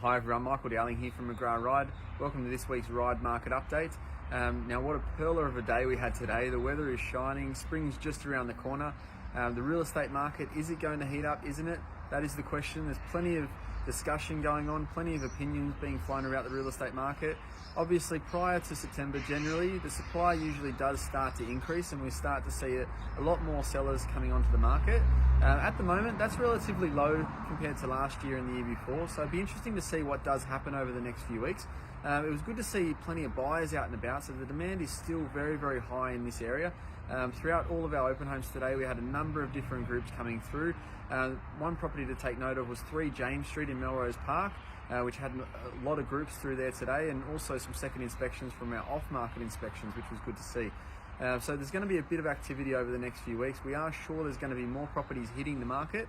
Hi everyone, Michael Dowling here from Ryde. Welcome to this week's Ryde Market Update. Now what a pearler of a day we had today. The weather is shining, spring's just around the corner. The real estate market, is it going to heat up, isn't it? That is the question. There's plenty of discussion going on, plenty of opinions being flown about the real estate market. Obviously prior to September generally, the supply usually does start to increase and we start to see a lot more sellers coming onto the market. At the moment, that's relatively low compared to last year and the year before, so it'd be interesting to see what does happen over the next few weeks. It was good to see plenty of buyers out and about, so the demand is still very, very high in this area. Throughout all of our open homes today, we had a number of different groups coming through. One property to take note of was 3 James Street in Melrose Park, which had a lot of groups through there today, and also some second inspections from our off-market inspections, which was good to see. So there's going to be a bit of activity over the next few weeks. We are sure there's going to be more properties hitting the market.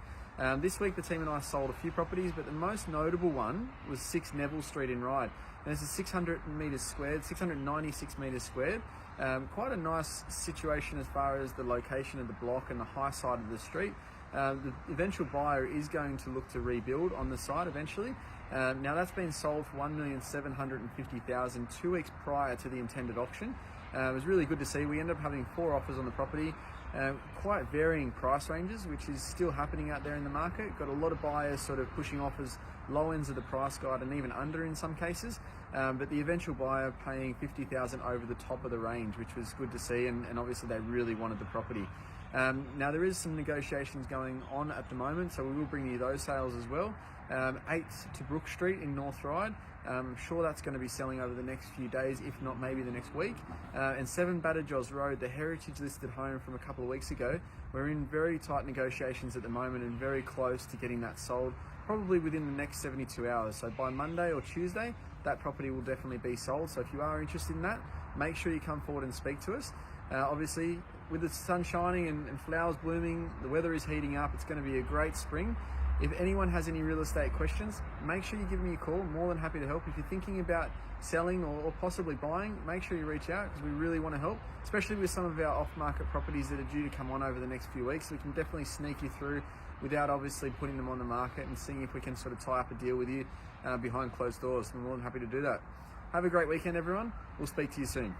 This week the team and I sold a few properties, but the most notable one was 6 Neville Street in Ryde. And this is 600 metres squared, 696 metres squared. Quite a nice situation as far as the location of the block and the high side of the street. The eventual buyer is going to look to rebuild on the site eventually. Now that's been sold for $1,750,000 2 weeks prior to the intended auction. It was really good to see. We ended up having 4 offers on the property, quite varying price ranges, which is still happening out there in the market. Got a lot of buyers sort of pushing offers low ends of the price guide and even under in some cases, but the eventual buyer paying $50,000 over the top of the range, which was good to see, and obviously they really wanted the property. Now there is some negotiations going on at the moment, so we will bring you those sales as well. 8 to Brook Street in North Ryde. I'm sure that's going to be selling over the next few days, if not maybe the next week. And 7 Badajos Road, the heritage listed home from a couple of weeks ago. We're in very tight negotiations at the moment and very close to getting that sold, probably within the next 72 hours. So by Monday or Tuesday, that property will definitely be sold. So if you are interested in that, make sure you come forward and speak to us. Obviously, with the sun shining and flowers blooming, the weather is heating up. It's going to be a great spring. If anyone has any real estate questions, make sure you give me a call. I'm more than happy to help. If you're thinking about selling or possibly buying, make sure you reach out because we really want to help, especially with some of our off-market properties that are due to come on over the next few weeks. We can definitely sneak you through without obviously putting them on the market and seeing if we can sort of tie up a deal with you behind closed doors. I'm more than happy to do that. Have a great weekend, everyone. We'll speak to you soon.